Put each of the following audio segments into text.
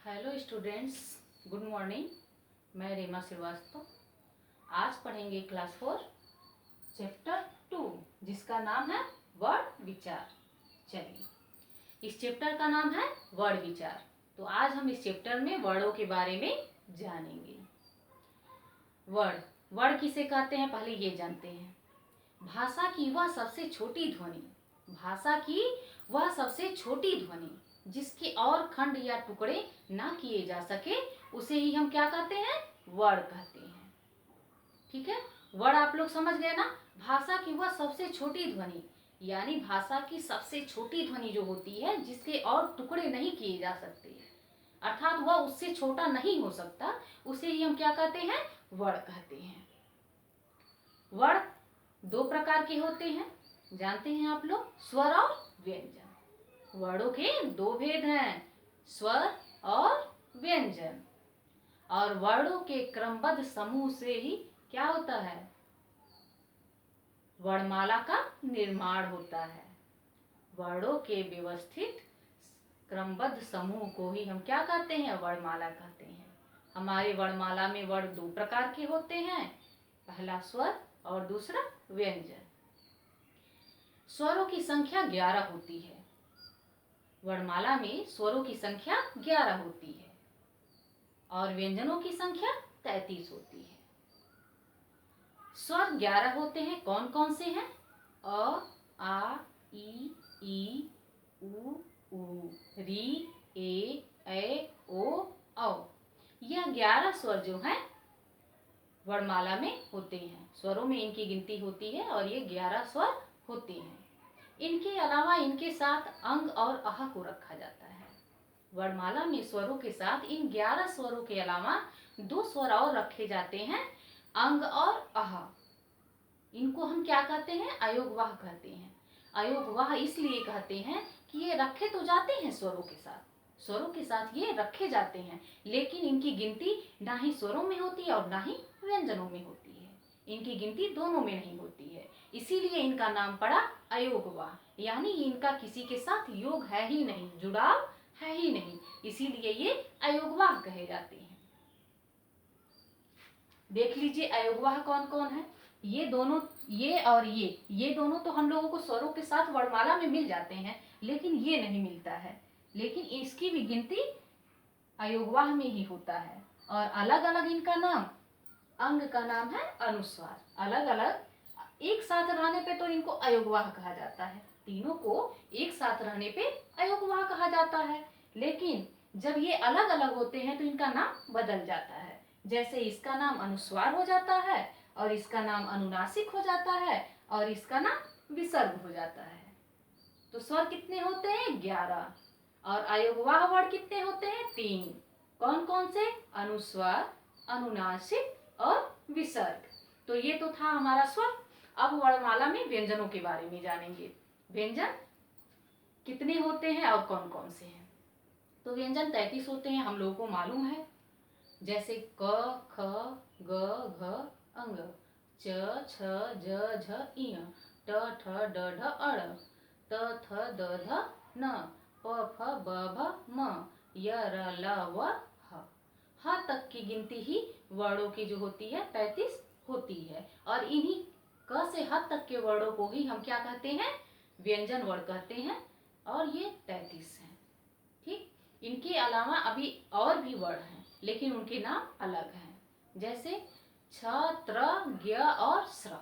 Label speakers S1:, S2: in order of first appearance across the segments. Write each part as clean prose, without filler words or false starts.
S1: Hello students, good morning. मैं रीमा श्रीवास्तव। आज पढ़ेंगे क्लास 4 चैप्टर 2 जिसका नाम है वर्ड विचार। चलिए, इस चैप्टर का नाम है वर्ड विचार। तो आज हम इस चैप्टर में वर्डों के बारे में जानेंगे। वर्ड वर्ड किसे कहते हैं पहले ये जानते हैं। भाषा की वह सबसे छोटी ध्वनि, भाषा की वह सबसे छोटी ध्वनि जिसके और खंड या टुकड़े ना किए जा सके उसे ही हम क्या कहते हैं, वर्ड कहते हैं। ठीक है, वर्ड आप लोग समझ गए ना। भाषा की वह सबसे छोटी ध्वनि यानी भाषा की सबसे छोटी ध्वनि जो होती है जिसके और टुकड़े नहीं किए जा सकते, अर्थात वह उससे छोटा नहीं हो सकता, उसे ही हम क्या कहते हैं, वर्ड कहते हैं। वर्ड दो प्रकार के होते हैं, जानते हैं आप लोग, स्वर और व्यंजन। वर्डों के दो भेद हैं, स्वर और व्यंजन। और वर्डों के क्रमबद्ध समूह से ही क्या होता है, वर्णमाला का निर्माण होता है। वर्डों के व्यवस्थित क्रमबद्ध समूह को ही हम क्या कहते हैं, वर्णमाला कहते हैं। हमारे वर्णमाला में वर्ड दो प्रकार के होते हैं, पहला स्वर और दूसरा व्यंजन। स्वरों की संख्या 11 होती है। वर्णमाला में स्वरों की संख्या 11 होती है और व्यंजनों की संख्या 33 होती है। स्वर 11 होते हैं, कौन कौन से हैं, अ, आ, ई, उ, री, ए, ओ, औ। यह 11 स्वर जो हैं वर्णमाला में होते हैं। स्वरों में इनकी गिनती होती है और ये 11 स्वर होते हैं। इनके अलावा इनके साथ अंग और अह को रखा जाता है। वर्णमाला में स्वरों के साथ इन 11 स्वरों के अलावा दो स्वर और रखे जाते हैं, अंग और अह। इनको हम क्या कहते हैं, अयोगवाह कहते हैं। अयोगवाह इसलिए कहते हैं कि ये रखे तो जाते हैं स्वरों के साथ ये रखे जाते हैं, लेकिन इनकी गिनती ना ही स्वरों में होती है और ना ही व्यंजनों में होती है। इनकी गिनती दोनों में नहीं होती है, इसीलिए इनका नाम पड़ा अयोगवाह, यानी इनका किसी के साथ योग है ही नहीं, जुड़ाव है ही नहीं, इसीलिए ये अयोगवाह कहे जाते हैं। देख लीजिए अयोगवाह कौन कौन है। ये दोनों, ये और ये दोनों तो हम लोगों को स्वरों के साथ वर्णमाला में मिल जाते हैं, लेकिन ये नहीं मिलता है। लेकिन इसकी भी गिनती अयोगवाह में ही होता है। और अलग अलग इनका नाम, अंग का नाम है अनुस्वार। अलग अलग एक साथ रहने पे तो इनको अयोगवाह कहा जाता है, तीनों को एक साथ रहने पे अयोगवाह कहा जाता है। लेकिन जब ये अलग अलग होते हैं तो इनका नाम बदल जाता है। जैसे इसका नाम अनुस्वार हो जाता है और इसका नाम अनुनासिक हो जाता है और इसका नाम विसर्ग हो जाता है। तो स्वर कितने होते हैं, 11। और अयोगवाह वर्ण कितने होते हैं, 3। कौन कौन से, अनुस्वार, अनुनासिक और विसर्ग। तो ये तो था हमारा स्वर। अब वर्णमाला में व्यंजनों के बारे में जानेंगे। व्यंजन कितने होते हैं और कौन कौन से हैं। तो व्यंजन 33 होते हैं, हम लोगों को मालूम है। जैसे क, ख, ग, घ, अंग, च, छ, ज, झ, इय, ट, ठ, ड, ढ, अड़, त, थ, द, ध, न, प, फ, ब, भ, म, य, र, ल, व, ह। ह तक की गिनती ही वर्णों की जो होती है 33 होती है। और इन्हीं क से ह तक के वर्णों को ही हम क्या कहते हैं, व्यंजन वर्ण कहते हैं। और ये 33 हैं। ठीक, इनके अलावा अभी और भी वर्ण हैं, लेकिन उनके नाम अलग हैं। जैसे छ, त्र, ज्ञ और स्र।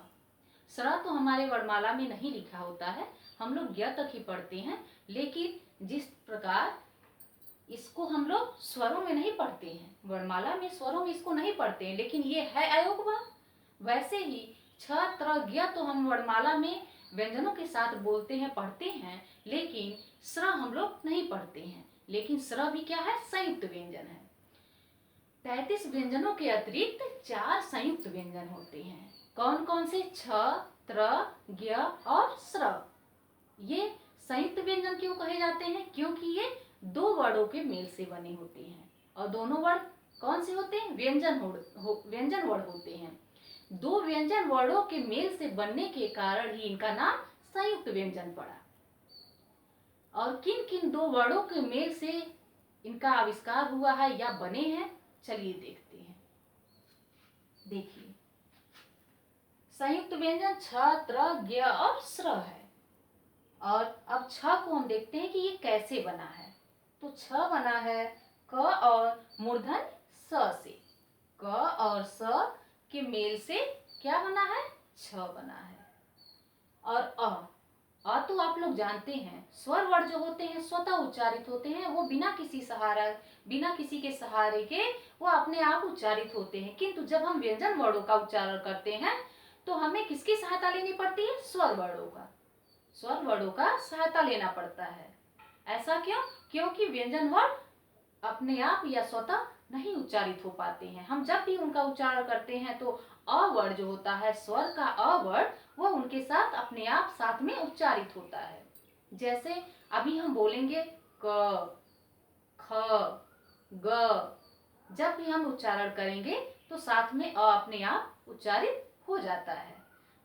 S1: स्र तो हमारे वर्णमाला में नहीं लिखा होता है, हम लोग ज्ञ तक ही पढ़ते हैं। लेकिन जिस प्रकार इसको हम लोग स्वरों में नहीं पढ़ते हैं, वर्णमाला में स्वरों में इसको नहीं पढ़ते हैं, लेकिन ये है अयोगवाह। वैसे ही छ, त्र, ज्ञ तो हम वर्णमाला में व्यंजनों के साथ बोलते हैं, पढ़ते हैं, लेकिन स्र हम लोग नहीं पढ़ते हैं। लेकिन स्र भी क्या है, संयुक्त व्यंजन है। 33 व्यंजनों के अतिरिक्त 4 संयुक्त व्यंजन होते हैं। कौन कौन से, छ, त्र, ज्ञ और स्र। ये संयुक्त व्यंजन क्यों कहे जाते हैं, क्योंकि ये दो वर्णों के मेल से बने होते हैं। और दोनों वर्ण कौन से होते हैं, व्यंजन वर्ण होते हैं। दो व्यंजन वर्णों के मेल से बनने के कारण ही इनका नाम संयुक्त व्यंजन पड़ा। और किन किन दो वर्णों के मेल से इनका आविष्कार हुआ है या बने हैं, चलिए देखते हैं। देखिए, संयुक्त व्यंजन छ, त्र, ज्ञ और स्र है। और अब छ को हम देखते हैं कि ये कैसे बना है। तो छ बना है क और मूर्धन स से। क और स के मेल से क्या बना है, छ बना है। और अ तो आप लोग जानते हैं, स्वर वर्ण जो होते हैं स्वतः उच्चारित होते हैं, वो बिना किसी के सहारे के वो अपने आप उच्चारित होते हैं। किंतु जब हम व्यंजन वर्णों का उच्चारण करते हैं तो हमें किसकी सहायता लेनी पड़ती है, स्वर वर्णों का सहायता लेना पड़ता है। ऐसा क्यों? क्योंकि व्यंजन वर्ण अपने आप या स्वतः नहीं उच्चारित हो पाते हैं। हम जब भी उनका उच्चारण करते हैं तो अ वर्ण जो होता है, स्वर का अ वर्ण, वो उनके साथ अपने आप साथ में उच्चारित होता है। जैसे अभी हम बोलेंगे क, ख, ग, जब भी हम उच्चारण करेंगे तो साथ में अ अपने आप उच्चारित हो जाता है।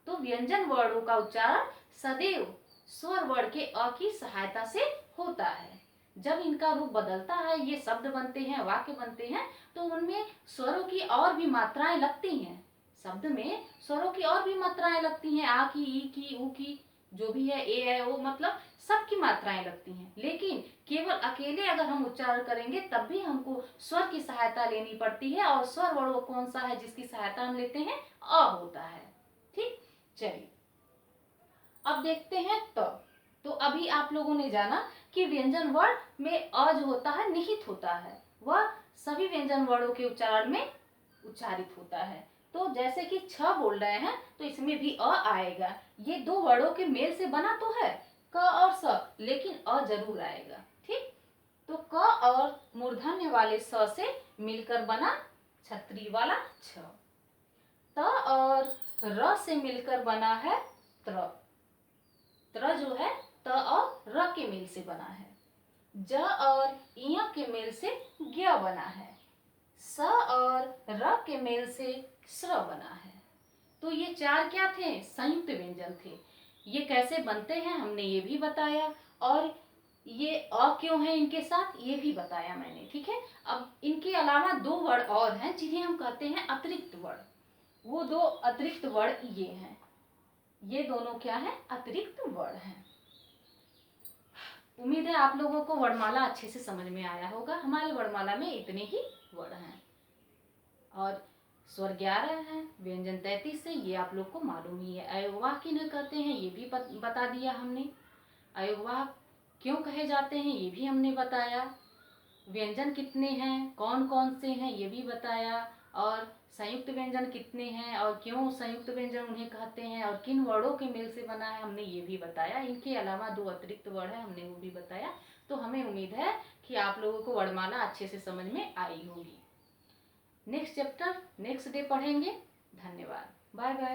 S1: तो व्यंजन वर्णों का उच्चारण सदैव स्वर वर्ण के अ की सहायता से होता है। जब इनका रूप बदलता है, ये शब्द बनते हैं, वाक्य बनते हैं, तो उनमें स्वरों की और भी मात्राएं लगती हैं। शब्द में स्वरों की और भी मात्राएं लगती हैं, आ की, ई की, उ की, जो भी है, ए है, ओ, मतलब सबकी मात्राएं लगती हैं। लेकिन केवल अकेले अगर हम उच्चारण करेंगे तब भी हमको स्वर की सहायता लेनी पड़ती है। और स्वर वर्ण कौन सा है जिसकी सहायता हम लेते हैं, अ होता है। ठीक, चलिए अब देखते हैं त। तो अभी आप लोगों ने जाना कि व्यंजन वर्ण में अ जो होता है निहित होता है, वह सभी व्यंजन वर्णों के उच्चारण में उच्चारित होता है। तो जैसे कि छ बोल रहे हैं तो इसमें भी अ आएगा। ये दो वर्णों के मेल से बना तो है क और स, लेकिन अ जरूर आएगा। ठीक, तो क और मूर्धन्य वाले स से मिलकर बना छतरी वाला छ। त और र से मिलकर बना है त्र। त्र जो है त और र के मेल से बना है। ज और इ के मेल से ज्ञ बना है। स और र के मेल से स्र बना है। तो ये चार क्या थे, संयुक्त व्यंजन थे। ये कैसे बनते हैं हमने ये भी बताया, और ये अ क्यों है इनके साथ ये भी बताया मैंने। ठीक है, अब इनके अलावा दो वर्ण और हैं जिन्हें हम कहते हैं अतिरिक्त वर्ण। वो दो अतिरिक्त वर्ण ये हैं, ये दोनों क्या है, अतिरिक्त वर्ण हैं। उम्मीद है आप लोगों को वर्णमाला अच्छे से समझ में आया होगा। हमारे वर्णमाला में इतने ही वर्ण हैं और स्वर 11 हैं, व्यंजन 33 है, ये आप लोग को मालूम ही है। अयोगवाह किन्हें कहते हैं ये भी बता दिया हमने। अयोगवाह क्यों कहे जाते हैं ये भी हमने बताया। व्यंजन कितने हैं, कौन कौन से हैं ये भी बताया। और संयुक्त व्यंजन कितने हैं और क्यों संयुक्त व्यंजन उन्हें कहते हैं और किन वर्णों के मेल से बना है हमने ये भी बताया। इनके अलावा दो अतिरिक्त वर्ण है, हमने वो भी बताया। तो हमें उम्मीद है कि आप लोगों को वर्णमाला अच्छे से समझ में आई होगी। नेक्स्ट चैप्टर नेक्स्ट डे पढ़ेंगे। धन्यवाद, बाय बाय।